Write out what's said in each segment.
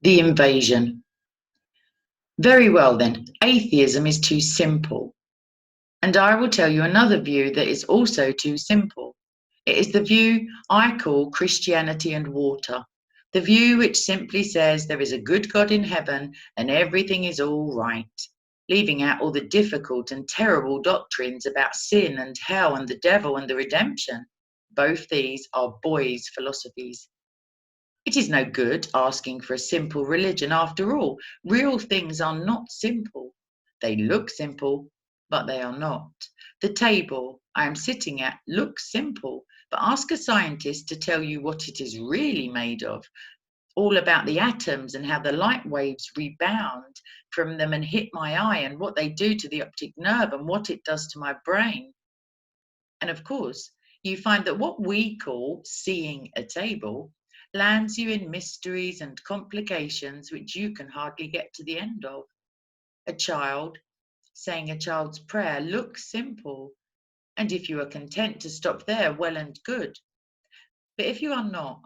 The invasion. Very well then, atheism is too simple. And I will tell you another view that is also too simple. It is the view I call Christianity and water. The view which simply says there is a good God in heaven and everything is all right, leaving out all the difficult and terrible doctrines about sin and hell and the devil and the redemption. Both these are boys' philosophies. It is no good asking for a simple religion after all. Real things are not simple. They look simple, but they are not. The table I am sitting at looks simple, but ask a scientist to tell you what it is really made of, all about the atoms and how the light waves rebound from them and hit my eye and what they do to the optic nerve and what it does to my brain. And of course, you find that what we call seeing a table lands you in mysteries and complications which you can hardly get to the end of. A child saying a child's prayer looks simple, and if you are content to stop there, well and good. But if you are not,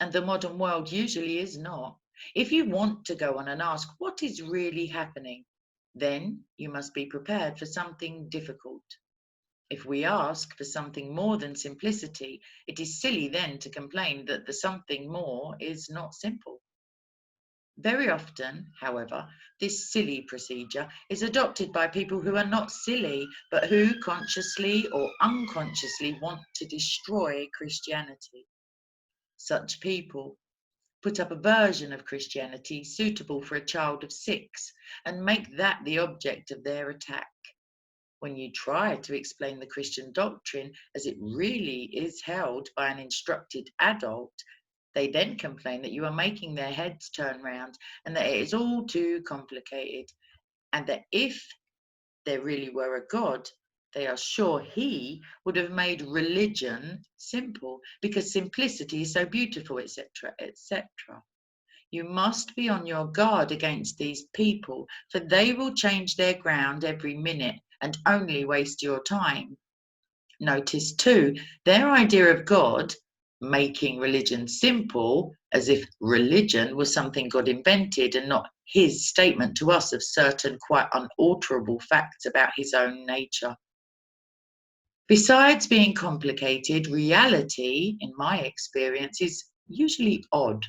and the modern world usually is not, if you want to go on and ask what is really happening, then you must be prepared for something difficult. If we ask for something more than simplicity, it is silly then to complain that the something more is not simple. Very often, however, this silly procedure is adopted by people who are not silly, but who consciously or unconsciously want to destroy Christianity. Such people put up a version of Christianity suitable for a child of 6 and make that the object of their attack. When you try to explain the Christian doctrine as it really is held by an instructed adult, they then complain that you are making their heads turn round and that it is all too complicated, and that if there really were a God, they are sure he would have made religion simple because simplicity is so beautiful, etc., etc. You must be on your guard against these people, for they will change their ground every minute and only waste your time. Notice too, their idea of God, making religion simple, as if religion was something God invented and not his statement to us of certain quite unalterable facts about his own nature. Besides being complicated, reality, in my experience, is usually odd.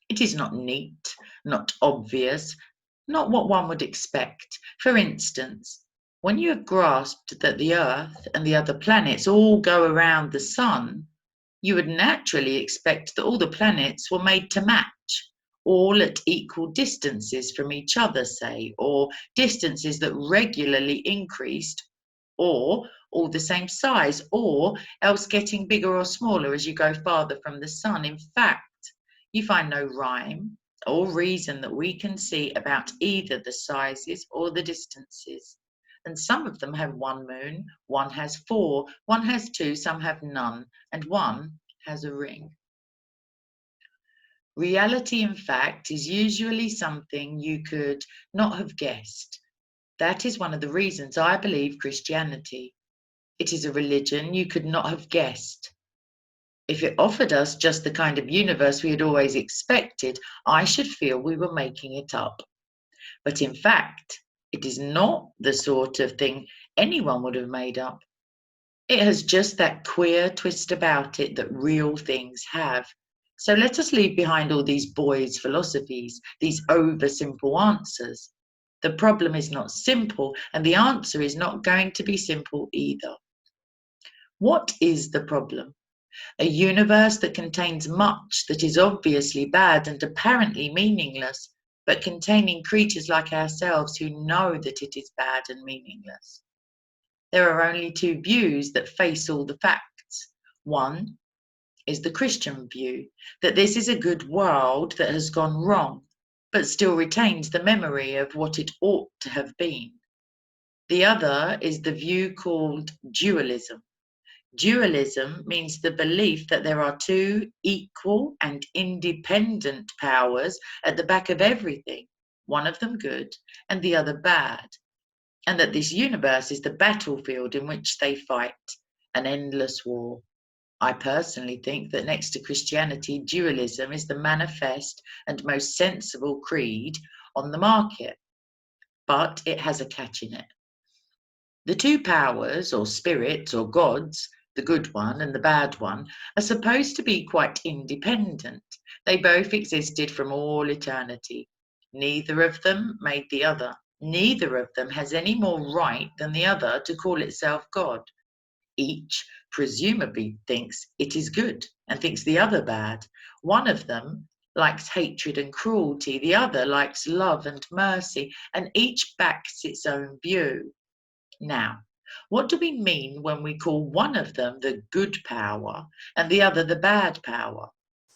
It is not neat, not obvious, not what one would expect. For instance, when you have grasped that the Earth and the other planets all go around the Sun, you would naturally expect that all the planets were made to match, all at equal distances from each other, say, or distances that regularly increased, or all the same size, or else getting bigger or smaller as you go farther from the Sun. In fact, you find no rhyme or reason that we can see about either the sizes or the distances. And some of them have one moon, one has 4, one has 2, some have none, and one has a ring. Reality, in fact, is usually something you could not have guessed. That is one of the reasons I believe Christianity. It is a religion you could not have guessed. If it offered us just the kind of universe we had always expected, I should feel we were making it up. But in fact, it is not the sort of thing anyone would have made up. It has just that queer twist about it that real things have. So let us leave behind all these boys' philosophies, these over-simple answers. The problem is not simple, and the answer is not going to be simple either. What is the problem? A universe that contains much that is obviously bad and apparently meaningless, but containing creatures like ourselves who know that it is bad and meaningless. There are only 2 views that face all the facts. One is the Christian view, that this is a good world that has gone wrong, but still retains the memory of what it ought to have been. The other is the view called dualism. Dualism means the belief that there are 2 equal and independent powers at the back of everything, one of them good and the other bad, and that this universe is the battlefield in which they fight, an endless war. I personally think that next to Christianity, dualism is the manifest and most sensible creed on the market, but it has a catch in it. The two powers, or spirits, or gods, the good one and the bad one, are supposed to be quite independent. They both existed from all eternity. Neither of them made the other. Neither of them has any more right than the other to call itself God. Each presumably thinks it is good and thinks the other bad. One of them likes hatred and cruelty, the other likes love and mercy, and each backs its own view. Now, what do we mean when we call one of them the good power and the other the bad power?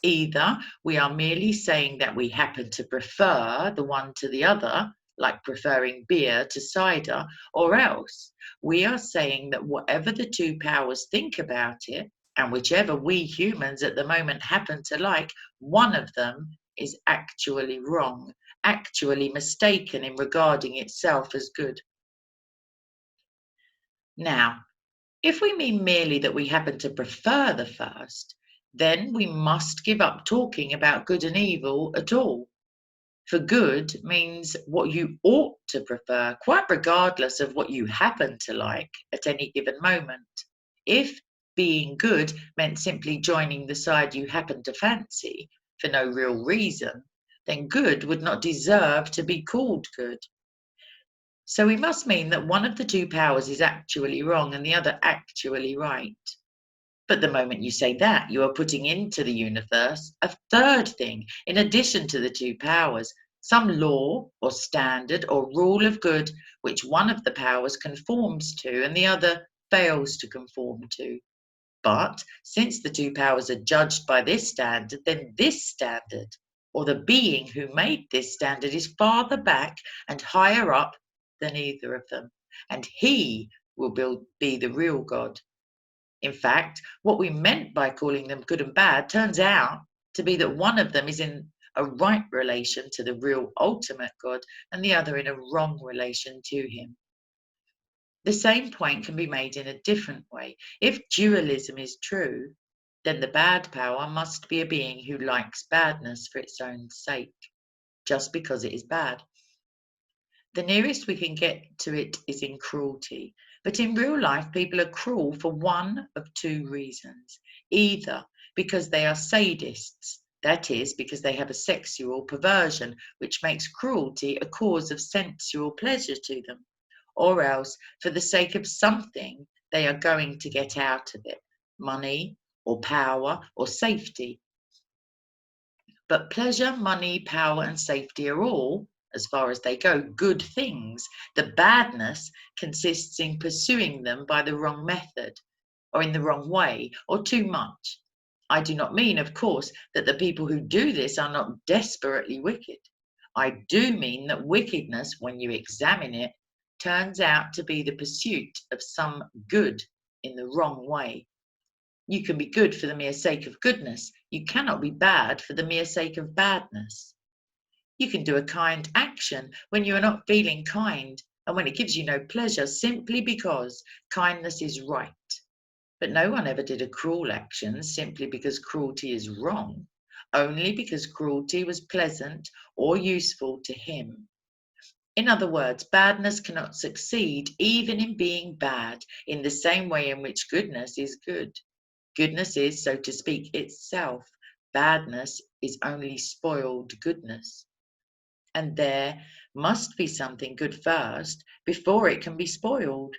Either we are merely saying that we happen to prefer the one to the other, like preferring beer to cider, or else we are saying that whatever the two powers think about it, and whichever we humans at the moment happen to like, one of them is actually wrong, actually mistaken in regarding itself as good. Now, if we mean merely that we happen to prefer the first, then we must give up talking about good and evil at all. For good means what you ought to prefer, quite regardless of what you happen to like at any given moment. If being good meant simply joining the side you happen to fancy for no real reason, then good would not deserve to be called good. So we must mean that one of the two powers is actually wrong and the other actually right. But the moment you say that, you are putting into the universe a third thing in addition to the two powers, some law or standard or rule of good which one of the powers conforms to and the other fails to conform to. But since the two powers are judged by this standard, then this standard, or the being who made this standard, is farther back and higher up than either of them, and he will be the real God. In fact, what we meant by calling them good and bad turns out to be that one of them is in a right relation to the real ultimate God, and the other in a wrong relation to him. The same point can be made in a different way. If dualism is true, then the bad power must be a being who likes badness for its own sake, just because it is bad. The nearest we can get to it is in cruelty, but in real life, people are cruel for one of two reasons. Either because they are sadists, that is, because they have a sexual perversion, which makes cruelty a cause of sensual pleasure to them, or else for the sake of something they are going to get out of it, money or power or safety. But pleasure, money, power, and safety are all, as far as they go, good things. The badness consists in pursuing them by the wrong method, or in the wrong way, or too much. I do not mean, of course, that the people who do this are not desperately wicked. I do mean that wickedness, when you examine it, turns out to be the pursuit of some good in the wrong way. You can be good for the mere sake of goodness. You cannot be bad for the mere sake of badness. You can do a kind action when you are not feeling kind and when it gives you no pleasure simply because kindness is right. But no one ever did a cruel action simply because cruelty is wrong, only because cruelty was pleasant or useful to him. In other words, badness cannot succeed even in being bad in the same way in which goodness is good. Goodness is, so to speak, itself. Badness is only spoiled goodness. And there must be something good first before it can be spoiled.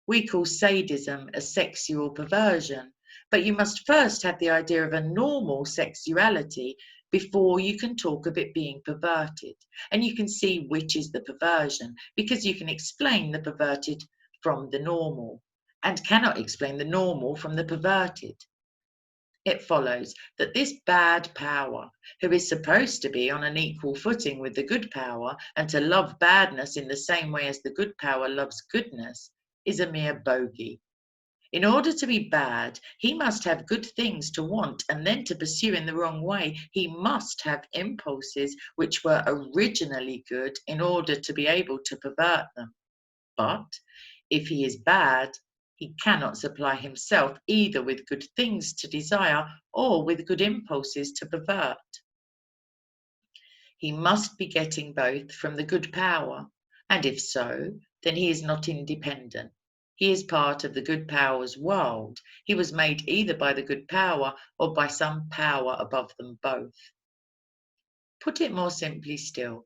We call sadism a sexual perversion, but you must first have the idea of a normal sexuality before you can talk of it being perverted. And you can see which is the perversion because you can explain the perverted from the normal and cannot explain the normal from the perverted. It follows that this bad power, who is supposed to be on an equal footing with the good power and to love badness in the same way as the good power loves goodness, is a mere bogey. In order to be bad, he must have good things to want and then to pursue in the wrong way. He must have impulses which were originally good in order to be able to pervert them. But if he is bad, He cannot supply himself either with good things to desire or with good impulses to pervert. He must be getting both from the good power, and if so, then he is not independent. He is part of the good power's world. He was made either by the good power or by some power above them both. Put it more simply still,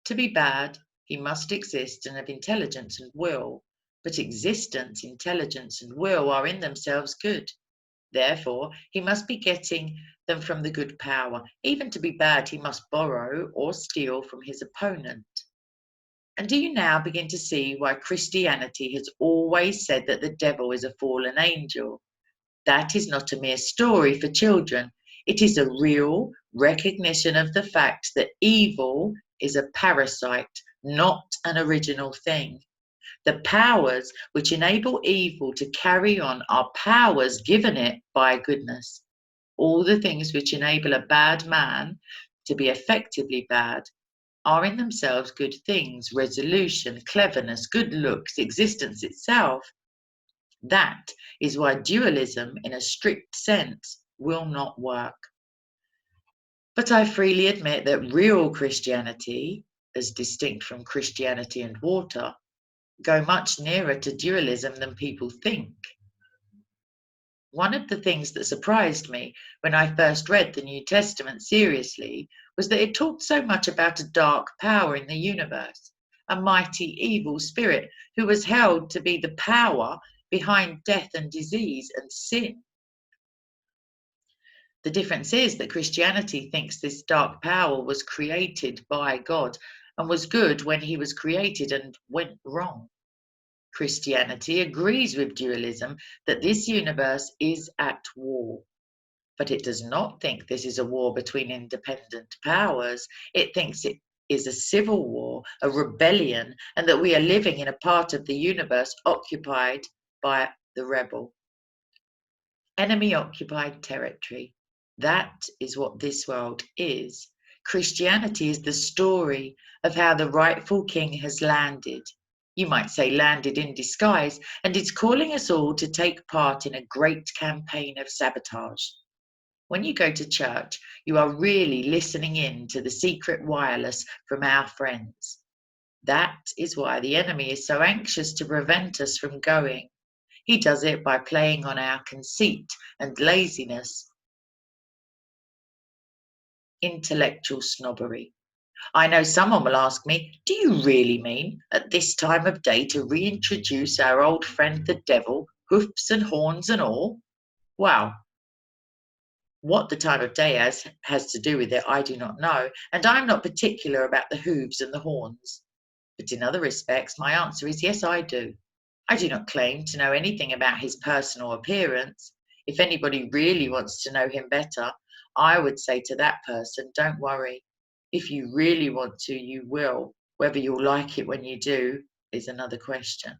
to be bad, he must exist and have intelligence and will, but existence, intelligence, and will are in themselves good. Therefore, he must be getting them from the good power. Even to be bad, he must borrow or steal from his opponent. And do you now begin to see why Christianity has always said that the devil is a fallen angel? That is not a mere story for children. It is a real recognition of the fact that evil is a parasite, not an original thing. The powers which enable evil to carry on are powers given it by goodness. All the things which enable a bad man to be effectively bad are in themselves good things: resolution, cleverness, good looks, existence itself. That is why dualism, in a strict sense, will not work. But I freely admit that real Christianity, as distinct from Christianity and water, go much nearer to dualism than people think. One of the things that surprised me when I first read the New Testament seriously was that it talked so much about a dark power in the universe, a mighty evil spirit who was held to be the power behind death and disease and sin. The difference is that Christianity thinks this dark power was created by God and was good when he was created and went wrong. Christianity agrees with dualism that this universe is at war, but it does not think this is a war between independent powers. It thinks it is a civil war, a rebellion, and that we are living in a part of the universe occupied by the rebel. Enemy occupied territory. That is what this world is. Christianity is the story of how the rightful king has landed. You might say landed in disguise, and is calling us all to take part in a great campaign of sabotage. When you go to church, you are really listening in to the secret wireless from our friends. That is why the enemy is so anxious to prevent us from going. He does it by playing on our conceit and laziness, intellectual snobbery. I know someone will ask me, do you really mean at this time of day to reintroduce our old friend the devil, hoofs and horns and all? Well, what the time of day has to do with it, I do not know, and I'm not particular about the hooves and the horns. But in other respects, my answer is yes, I do. I do not claim to know anything about his personal appearance. If anybody really wants to know him better, I would say to that person, don't worry. If you really want to, you will. Whether you'll like it when you do is another question.